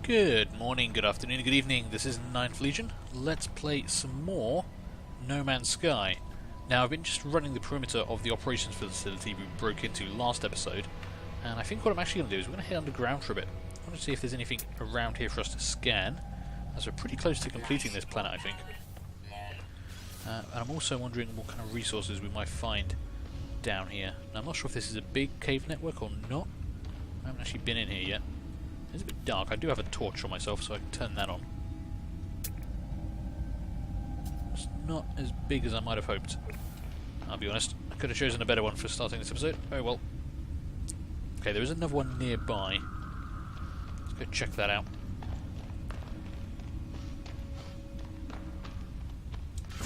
Good morning, good afternoon, good evening. This is 9th Legion. Let's play some more No Man's Sky. Now, I've been just running the perimeter of the operations facility we broke into last episode, and I think what I'm actually going to do is we're going to head underground for a bit. I want to see if there's anything around here for us to scan, as we're pretty close to completing this planet, I think. And I'm also wondering what kind of resources we might find down here. Now, I'm not sure if this is a big cave network or not. I haven't actually been in here yet. It's a bit dark. I do have a torch on myself, so I can turn that on. It's not as big as I might have hoped. I'll be honest. I could have chosen a better one for starting this episode. Oh well. Okay, there is another one nearby. Let's go check that out. I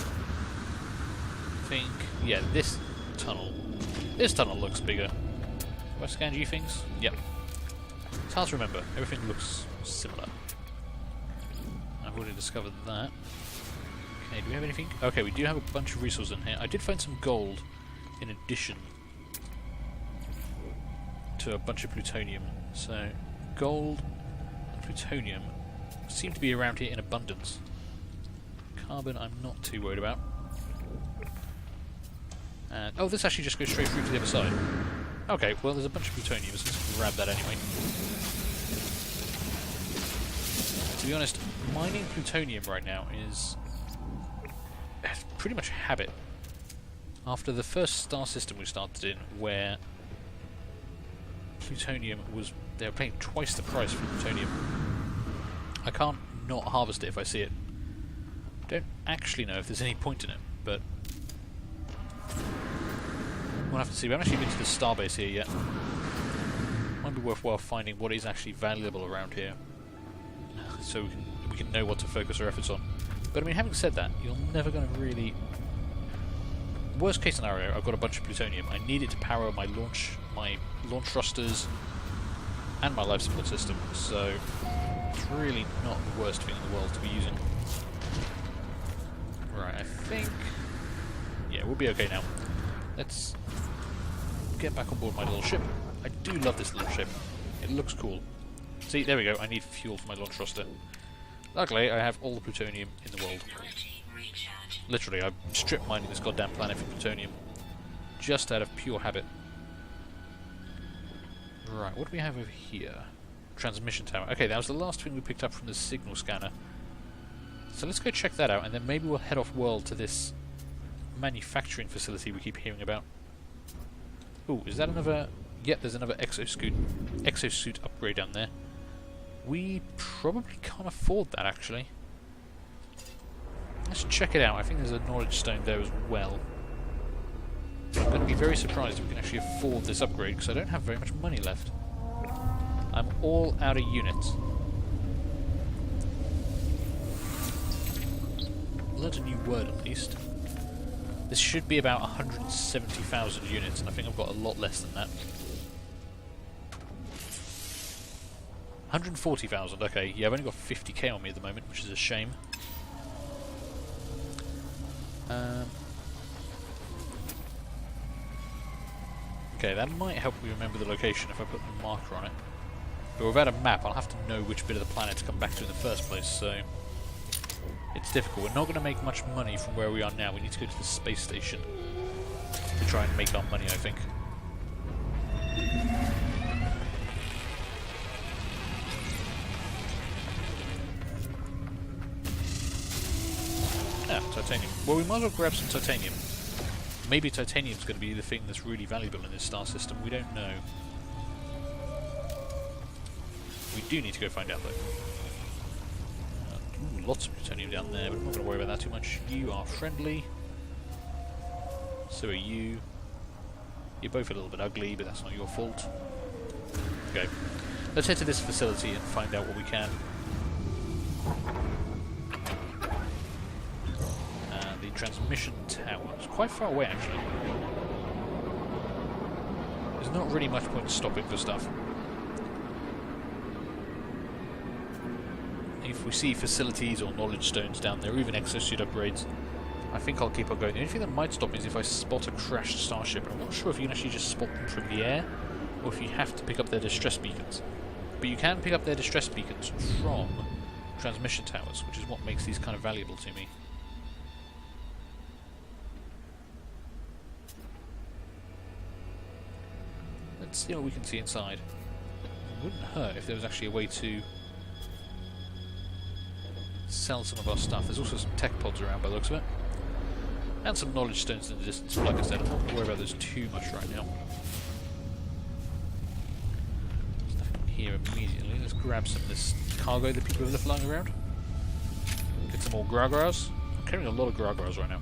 think, yeah, this tunnel looks bigger. Do I scan G things? Yep. It's hard to remember. Everything looks similar. I've already discovered that. Okay, do we have anything? Okay, we do have a bunch of resources in here. I did find some gold in addition to a bunch of plutonium. So, gold and plutonium seem to be around here in abundance. Carbon I'm not too worried about. And, oh, this actually just goes straight through to the other side. Okay, well there's a bunch of plutonium, so let's grab that anyway. To be honest, mining plutonium right now is pretty much habit. After the first star system we started in, where plutonium was... they were paying twice the price for plutonium. I can't not harvest it if I see it. Don't actually know if there's any point in it, but... we'll have to see. We haven't actually been to the starbase here yet. Might be worthwhile finding what is actually valuable around here, so we can know what to focus our efforts on. But I mean, having said that, you're never going to really... worst case scenario, I've got a bunch of plutonium. I need it to power my launch thrusters and my life support system. So it's really not the worst thing in the world to be using. Right, I think... yeah, we'll be okay now. Let's get back on board my little ship. I do love this little ship. It looks cool. See, there we go. I need fuel for my launch thruster. Luckily, I have all the plutonium in the world. Literally, I'm strip mining this goddamn planet for plutonium. Just out of pure habit. Right, what do we have over here? Transmission tower. Okay, that was the last thing we picked up from the signal scanner. So let's go check that out, and then maybe we'll head off world to this manufacturing facility we keep hearing about. Ooh, is that another... yep, there's another exosuit upgrade down there. We probably can't afford that, actually. Let's check it out. I think there's a knowledge stone there as well. I'm going to be very surprised if we can actually afford this upgrade, because I don't have very much money left. I'm all out of units. Learned a new word, at least. This should be about 170,000 units, and I think I've got a lot less than that. 140,000, okay. Yeah, I've only got 50k on me at the moment, which is a shame. Okay, that might help me remember the location if I put a marker on it. But without a map, I'll have to know which bit of the planet to come back to in the first place, so... it's difficult. We're not going to make much money from where we are now. We need to go to the space station to try and make our money, I think. Ah, titanium. Well, we might as well grab some titanium. Maybe titanium's going to be the thing that's really valuable in this star system. We don't know. We do need to go find out, though. Ooh, lots of plutonium down there, but I'm not going to worry about that too much. You are friendly. So are you. You're both a little bit ugly, but that's not your fault. Okay. Let's head to this facility and find out what we can. The transmission tower. It's quite far away, actually. There's not really much point stopping for stuff. If we see facilities or knowledge stones down there, or even exosuit upgrades, I think I'll keep on going. The only thing that might stop me is if I spot a crashed starship. I'm not sure if you can actually just spot them from the air, or if you have to pick up their distress beacons. But you can pick up their distress beacons from transmission towers, which is what makes these kind of valuable to me. Let's see what we can see inside. It wouldn't hurt if there was actually a way to sell some of our stuff. There's also some tech pods around by the looks of it. And some knowledge stones in the distance. Like I said, I'm not going to worry about those too much right now. There's nothing here immediately. Let's grab some of this cargo that people have left lying around. Get some more Gragras. I'm carrying a lot of Gragras right now.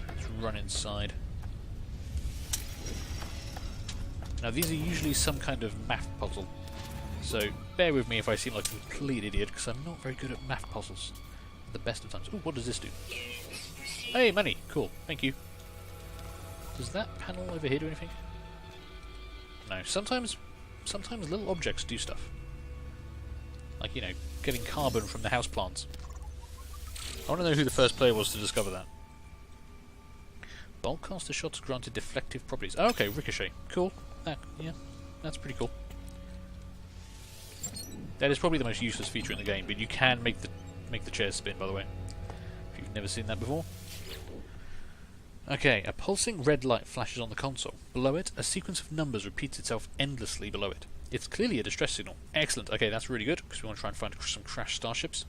Let's run inside. Now these are usually some kind of math puzzle, so bear with me if I seem like a complete idiot, because I'm not very good at math puzzles at the best of times. Ooh, what does this do? Hey, money! Cool, thank you. Does that panel over here do anything? No, sometimes little objects do stuff. Like, you know, getting carbon from the houseplants. I want to know who the first player was to discover that. Boltcaster shots granted deflective properties. Oh, okay, ricochet. Cool. Yeah, that's pretty cool. That is probably the most useless feature in the game, but you can make the chairs spin, by the way. If you've never seen that before. Okay, a pulsing red light flashes on the console. Below it, a sequence of numbers repeats itself endlessly below it. It's clearly a distress signal. Excellent. Okay, that's really good, because we want to try and find some crashed starships.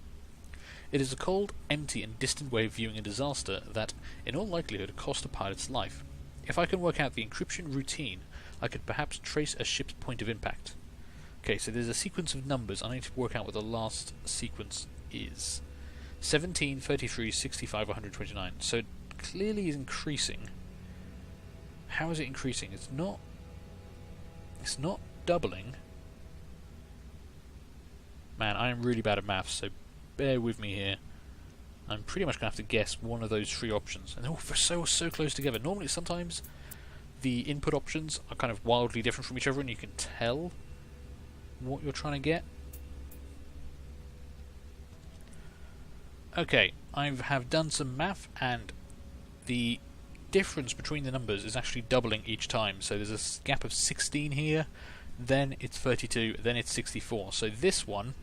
It is a cold, empty, and distant way of viewing a disaster that, in all likelihood, cost a pilot's life. If I can work out the encryption routine, I could perhaps trace a ship's point of impact. Okay, so there's a sequence of numbers. I need to work out what the last sequence is. 17, 33, 65, 129. So it clearly is increasing. How is it increasing? It's not doubling. Man, I am really bad at maths, so bear with me here. I'm pretty much going to have to guess one of those three options. And they're all so close together. Normally, sometimes the input options are kind of wildly different from each other and you can tell what you're trying to get. Okay, I have done some math and the difference between the numbers is actually doubling each time. So there's a gap of 16 here, then it's 32, then it's 64. So this one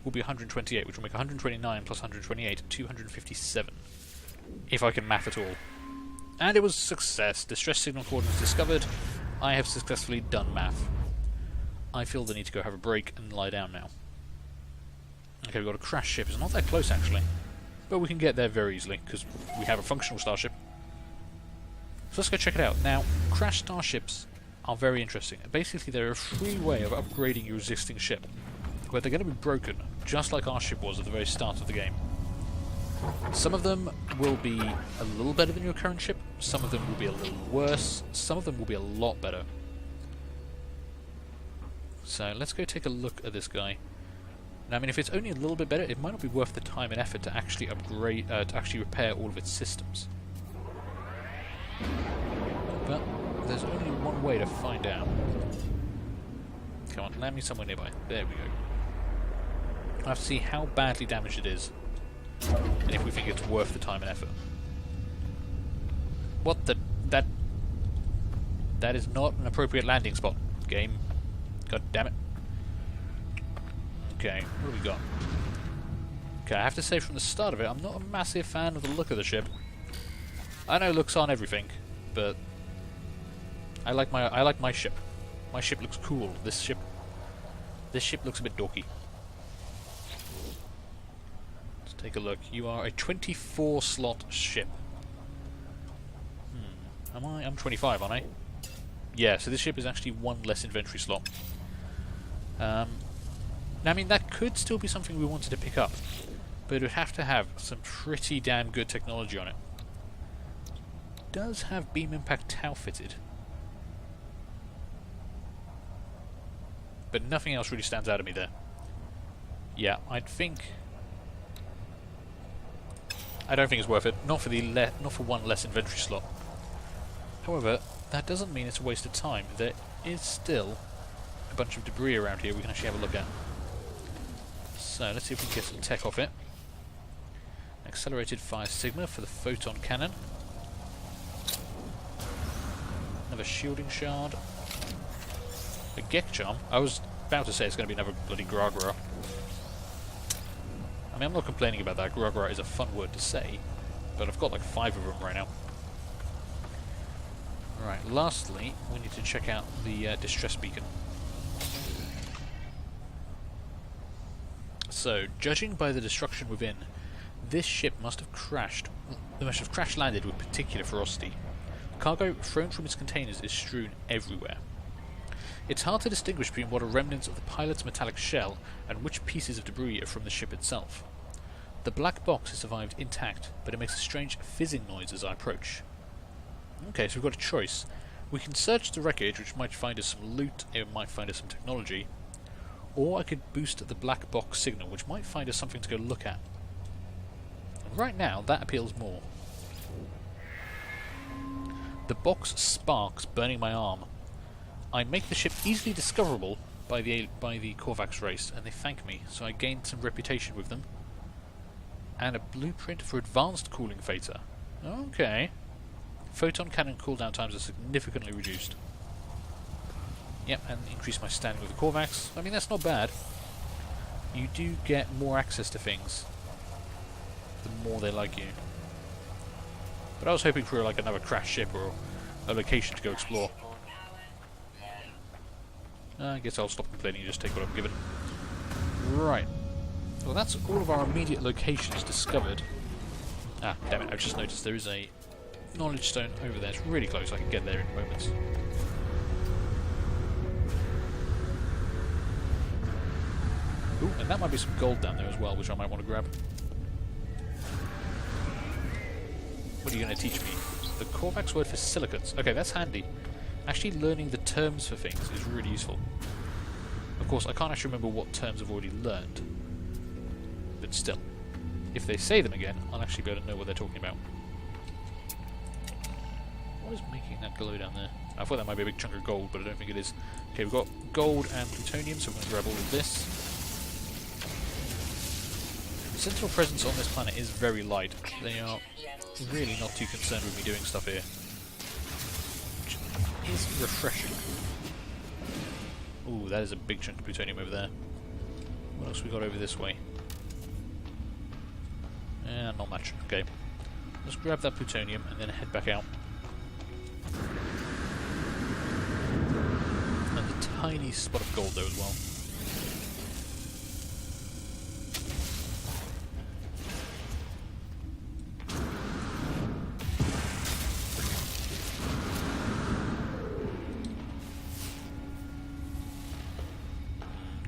will be 128, which will make 129 plus 128, 257. If I can math at all. And it was a success. Distress signal coordinates discovered. I have successfully done math. I feel the need to go have a break and lie down now. Okay, we've got a crash ship. It's not that close, actually. But we can get there very easily, because we have a functional starship. So let's go check it out. Now, crash starships are very interesting. Basically, they're a free way of upgrading your existing ship, where they're going to be broken, just like our ship was at the very start of the game. Some of them will be a little better than your current ship, some of them will be a little worse, some of them will be a lot better. So let's go take a look at this guy. Now, I mean, if it's only a little bit better, it might not be worth the time and effort to actually upgrade, to actually repair all of its systems. But there's only one way to find out. Come on, land me somewhere nearby. There we go. I have to see how badly damaged it is, and if we think it's worth the time and effort. What the... That is not an appropriate landing spot, game. God damn it. Okay, what have we got? Okay, I have to say from the start of it, I'm not a massive fan of the look of the ship. I know looks aren't everything, but I like my ship. My ship looks cool. This ship looks a bit dorky. Let's take a look. You are a 24 slot ship. I'm 25, aren't I? Yeah, so this ship is actually one less inventory slot. Now, I mean, that could still be something we wanted to pick up, but it would have to have some pretty damn good technology on it. It does have beam impact tau fitted, but nothing else really stands out to me there. Yeah, I don't think it's worth it. Not for one less inventory slot. However, that doesn't mean it's a waste of time. There is still a bunch of debris around here we can actually have a look at. So let's see if we can get some tech off it. Accelerated fire sigma for the photon cannon. Another shielding shard. A Gek charm. I was about to say it's going to be another bloody Gragra. I mean, I'm not complaining about that. Gragra is a fun word to say, but I've got like 5 of them right now. Right, lastly, we need to check out the distress beacon. So, judging by the destruction within, this ship must have crash-landed with particular ferocity. Cargo thrown from its containers is strewn everywhere. It's hard to distinguish between what are remnants of the pilot's metallic shell and which pieces of debris are from the ship itself. The black box has survived intact, but it makes a strange fizzing noise as I approach. Okay, so we've got a choice. We can search the wreckage, which might find us some loot, it might find us some technology, or I could boost the black box signal, which might find us something to go look at. And right now, that appeals more. The box sparks, burning my arm. I make the ship easily discoverable by the Korvax race, and they thank me, so I gained some reputation with them. And a blueprint for advanced cooling phaser. Okay. Photon cannon cooldown times are significantly reduced. Yep, and increase my standing with the Korvax. I mean, that's not bad. You do get more access to things the more they like you. But I was hoping for like another crash ship or a location to go explore. I guess I'll stop complaining and just take what I'm given. Right. Well, that's all of our immediate locations discovered. Ah, damn it, I've just noticed there is a knowledge stone over there. It's really close, I can get there in moments. Ooh, and that might be some gold down there as well, which I might want to grab. What are you going to teach me? The Korvax word for silicates. Okay, that's handy. Actually learning the terms for things is really useful. Of course, I can't actually remember what terms I've already learned. But still, if they say them again, I'll actually be able to know what they're talking about. What is making that glow down there? I thought that might be a big chunk of gold, but I don't think it is. Okay, we've got gold and plutonium, so we're going to grab all of this. Sentinel presence on this planet is very light. They are really not too concerned with me doing stuff here. Which is refreshing. Ooh, that is a big chunk of plutonium over there. What else we got over this way? Not much. Okay. Let's grab that plutonium and then head back out. And a tiny spot of gold there as well.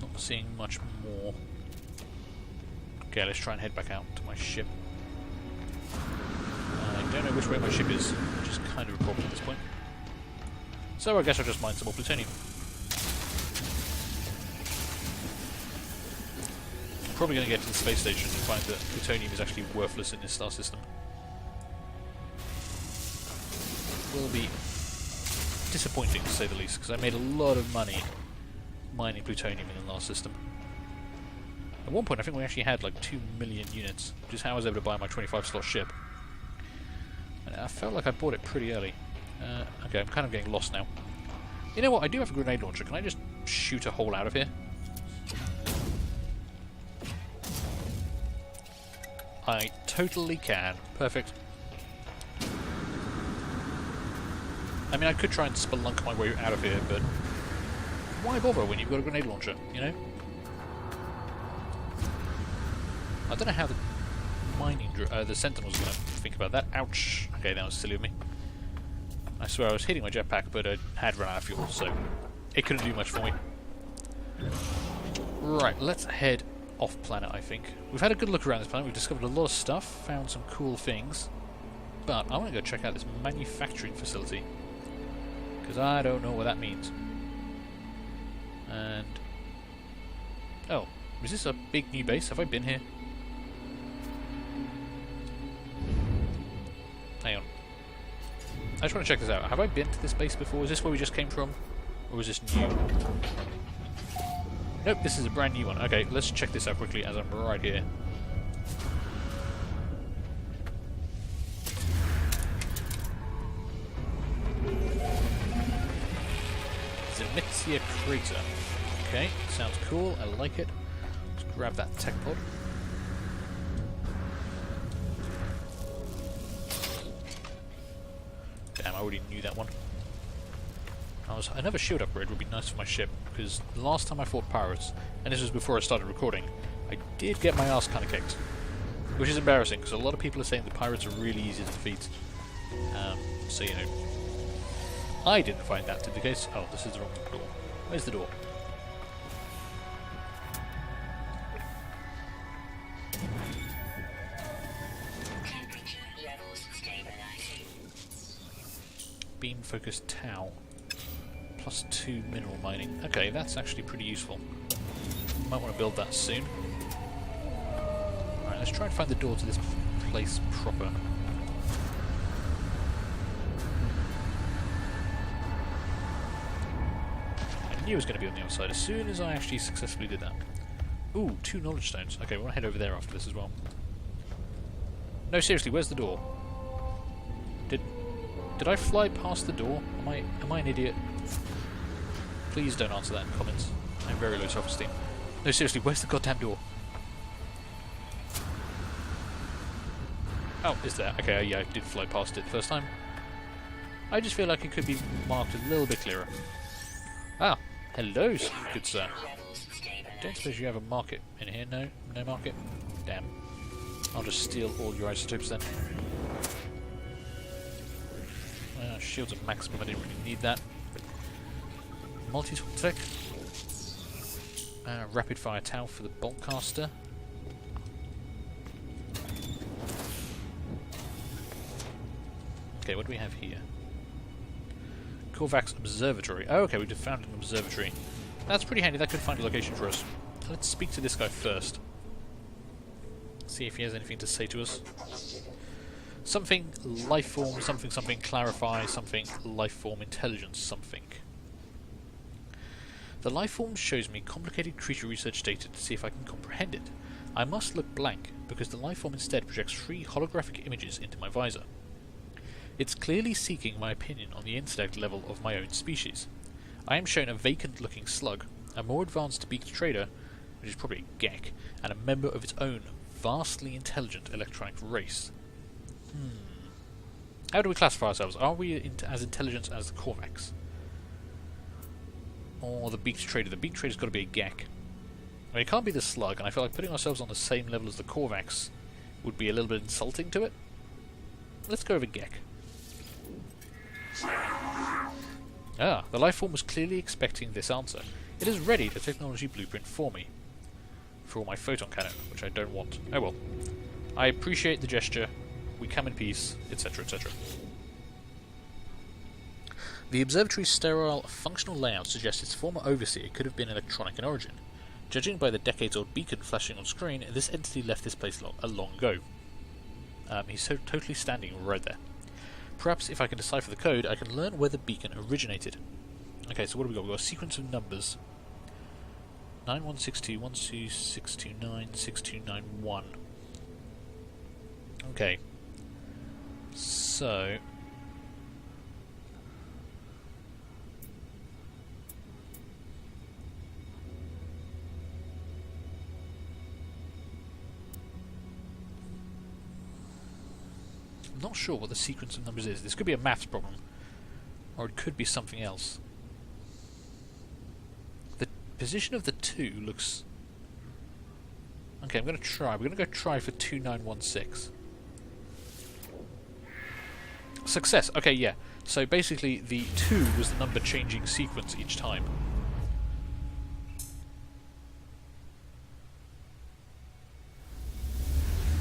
Not seeing much more. Okay, let's try and head back out to my ship. I don't know which way my ship is, which is kind of a problem at this point. So I guess I'll just mine some more plutonium. I'm probably going to get to the space station and find that plutonium is actually worthless in this star system. Will be disappointing to say the least, because I made a lot of money mining plutonium in the last system. At one point I think we actually had like 2 million units, which is how I was able to buy my 25 slot ship. And I felt like I bought it pretty early. Okay, I'm kind of getting lost now. You know what, I do have a grenade launcher. Can I just shoot a hole out of here? I totally can. Perfect. I mean, I could try and spelunk my way out of here, but why bother when you've got a grenade launcher, you know? I don't know how the the Sentinel's going to think about that. Ouch. Okay, that was silly of me. I swear I was hitting my jetpack, but I had run out of fuel, so it couldn't do much for me. Right, let's head off planet, I think. We've had a good look around this planet. We've discovered a lot of stuff, found some cool things. But I want to go check out this manufacturing facility, because I don't know what that means. And... oh, is this a big new base? Have I been here? Hang on. I just want to check this out. Have I been to this base before? Is this where we just came from? Or is this new? Nope, this is a brand new one. Okay, let's check this out quickly as I'm right here. Metzia Crater. Okay, sounds cool, I like it. Let's grab that tech pod. Damn, I already knew that one. Another shield upgrade would be nice for my ship, because the last time I fought pirates, and this was before I started recording, I did get my ass kind of kicked. Which is embarrassing, because a lot of people are saying the pirates are really easy to defeat. So, you know, I didn't find that to be the case. Oh, this is the wrong door. Where's the door? Beam focused Tau. +2 mineral mining. Okay, that's actually pretty useful. Might want to build that soon. Alright, let's try and find the door to this place proper. I knew it was going to be on the outside as soon as I actually successfully did that. Ooh, 2 knowledge stones. Okay, we want to head over there after this as well. No, seriously, where's the door? Did I fly past the door? Am I an idiot? Please don't answer that in comments. I have very low self-esteem. No, seriously, where's the goddamn door? Oh, it's there. Okay, yeah, I did fly past it the first time. I just feel like it could be marked a little bit clearer. Ah, hello, good sir. Don't suppose you have a market in here? No? No market? Damn. I'll just steal all your isotopes then. Shields at maximum, I didn't really need that. Multi-tool tech. Rapid fire Tau for the bolt caster. Okay, what do we have here? Korvax Observatory. Oh, okay, we've found an observatory. That's pretty handy, that could find a location for us. Let's speak to this guy first. See if he has anything to say to us. Something lifeform, something clarify, something lifeform intelligence, something. The lifeform shows me complicated creature research data to see if I can comprehend it. I must look blank, because the lifeform instead projects 3 holographic images into my visor. It's clearly seeking my opinion on the intellect level of my own species. I am shown a vacant-looking slug, a more advanced beaked trader, which is probably a Gek, and a member of its own vastly intelligent electronic race. How do we classify ourselves? Are we as intelligent as the Korvax? Or the beaked trader? The beaked trader's got to be a Gek. I mean, it can't be the slug, and I feel like putting ourselves on the same level as the Korvax would be a little bit insulting to it. Let's go with Gek. Ah, the lifeform was clearly expecting this answer. It has ready the technology blueprint for me. For all my photon cannon, which I don't want. Oh well. I appreciate the gesture. We come in peace, etc., etc. The observatory's sterile, functional layout suggests its former overseer could have been electronic in origin. Judging by the decades-old beacon flashing on screen, this entity left this place long ago. He's so totally standing right there. Perhaps if I can decipher the code, I can learn where the beacon originated. Okay, so what do we got? We've got a sequence of numbers. 916212629629 Okay. So I'm not sure what the sequence of numbers is. This could be a maths problem, or it could be something else. The position of the 2 looks... Okay, I'm going to try. We're going to go try for 2916. Success. Okay, yeah. So basically the 2 was the number changing sequence each time.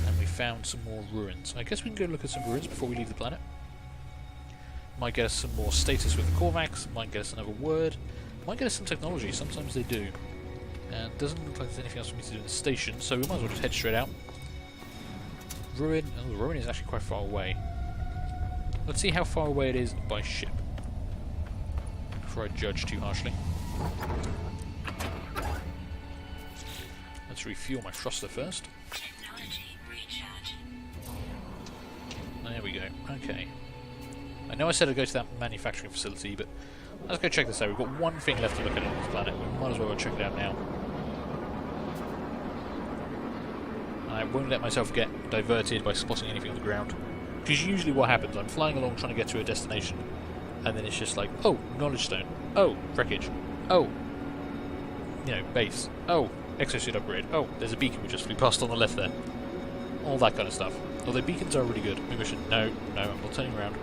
And we found some more ruins. I guess we can go look at some ruins before we leave the planet. Might get us some more status with the Korvax, might get us another word, might get us some technology, sometimes they do. And doesn't look like there's anything else for me to do in the station, so we might as well just head straight out. Ruin. Oh, the ruin is actually quite far away. Let's see how far away it is by ship, before I judge too harshly. Let's refuel my thruster first. There we go. Okay. I know I said I'd go to that manufacturing facility, but let's go check this out. We've got one thing left to look at on this planet. We might as well go check it out now. I won't let myself get diverted by spotting anything on the ground. Because usually what happens, I'm flying along trying to get to a destination, and then it's just like, oh, knowledge stone. Oh, wreckage. Oh, you know, base. Oh, exosuit upgrade. Oh, there's a beacon we just flew past on the left there. All that kind of stuff. Although beacons are really good. Maybe I should... No, I'm not turning around.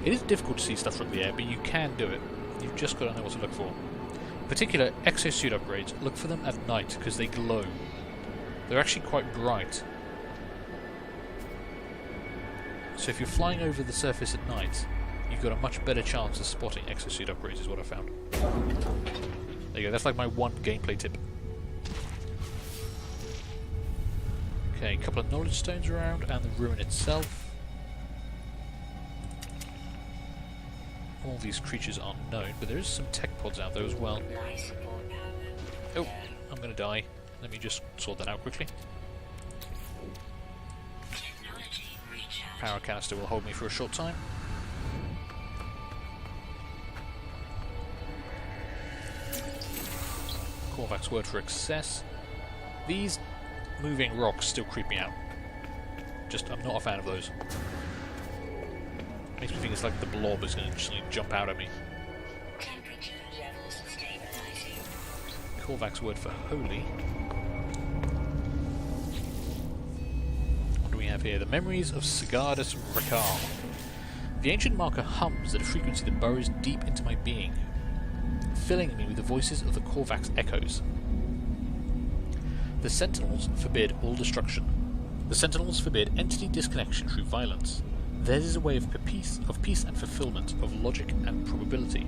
It is difficult to see stuff from the air, but you can do it. You've just got to know what to look for. In particular, exosuit upgrades, look for them at night, because they glow. They're actually quite bright. So if you're flying over the surface at night, you've got a much better chance of spotting exosuit upgrades, is what I found. There you go, that's like my one gameplay tip. Okay, a couple of knowledge stones around, and the ruin itself. All these creatures are known, but there is some tech pods out there as well. Oh, I'm going to die. Let me just sort that out quickly. Power canister will hold me for a short time. Korvac's word for excess. These moving rocks still creep me out. I'm not a fan of those. Makes me think it's like the blob is going to just jump out at me. Korvac's word for holy. What do we have here? The memories of Sigardus Rakar. The ancient marker hums at a frequency that burrows deep into my being, filling me with the voices of the Korvac's echoes. The Sentinels forbid all destruction. The Sentinels forbid entity disconnection through violence. Theirs is a way of peace and fulfillment, of logic and probability.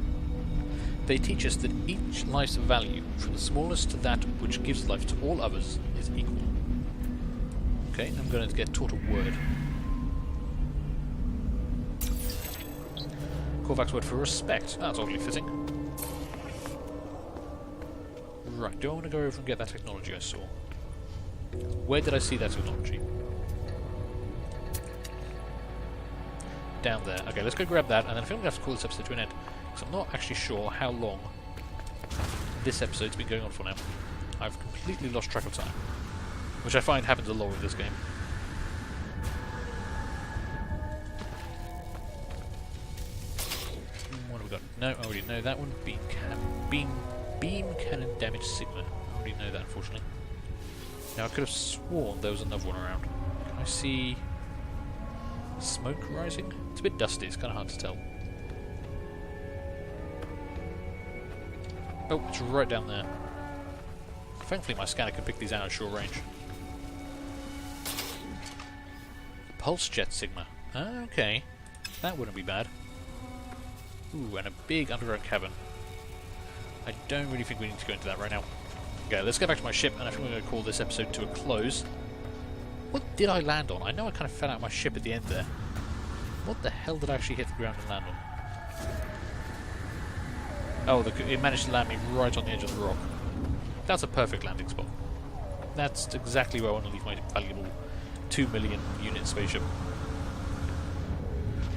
They teach us that each life's value, from the smallest to that which gives life to all others, is equal. Okay, I'm going to get taught a word. Korvac's word for respect. That's oddly fitting. Right, do I want to go over and get that technology I saw? Where did I see that technology? Down there. Okay, let's go grab that, and then I think I'm going to have to call this episode to an end, because I'm not actually sure how long this episode's been going on for now. I've completely lost track of time, which I find happens a lot with this game. What have we got? No, I already know that one. Beam cannon damage Sigma. I already know that, unfortunately. Now, I could have sworn there was another one around. Can I see smoke rising? It's a bit dusty, it's kind of hard to tell. Oh, it's right down there. Thankfully my scanner can pick these out at short range. Pulse jet Sigma. Okay. That wouldn't be bad. Ooh, and a big underground cavern. I don't really think we need to go into that right now. Okay, let's get back to my ship, and I think we're going to call this episode to a close. What did I land on? I know I kind of fell out of my ship at the end there. What the hell did I actually hit the ground and land on? Oh, it managed to land me right on the edge of the rock. That's a perfect landing spot. That's exactly where I want to leave my valuable 2 million unit spaceship.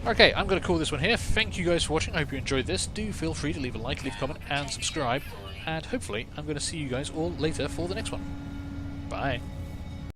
Okay, I'm going to call this one here. Thank you guys for watching. I hope you enjoyed this. Do feel free to leave a like, leave a comment, and subscribe. And hopefully, I'm going to see you guys all later for the next one. Bye.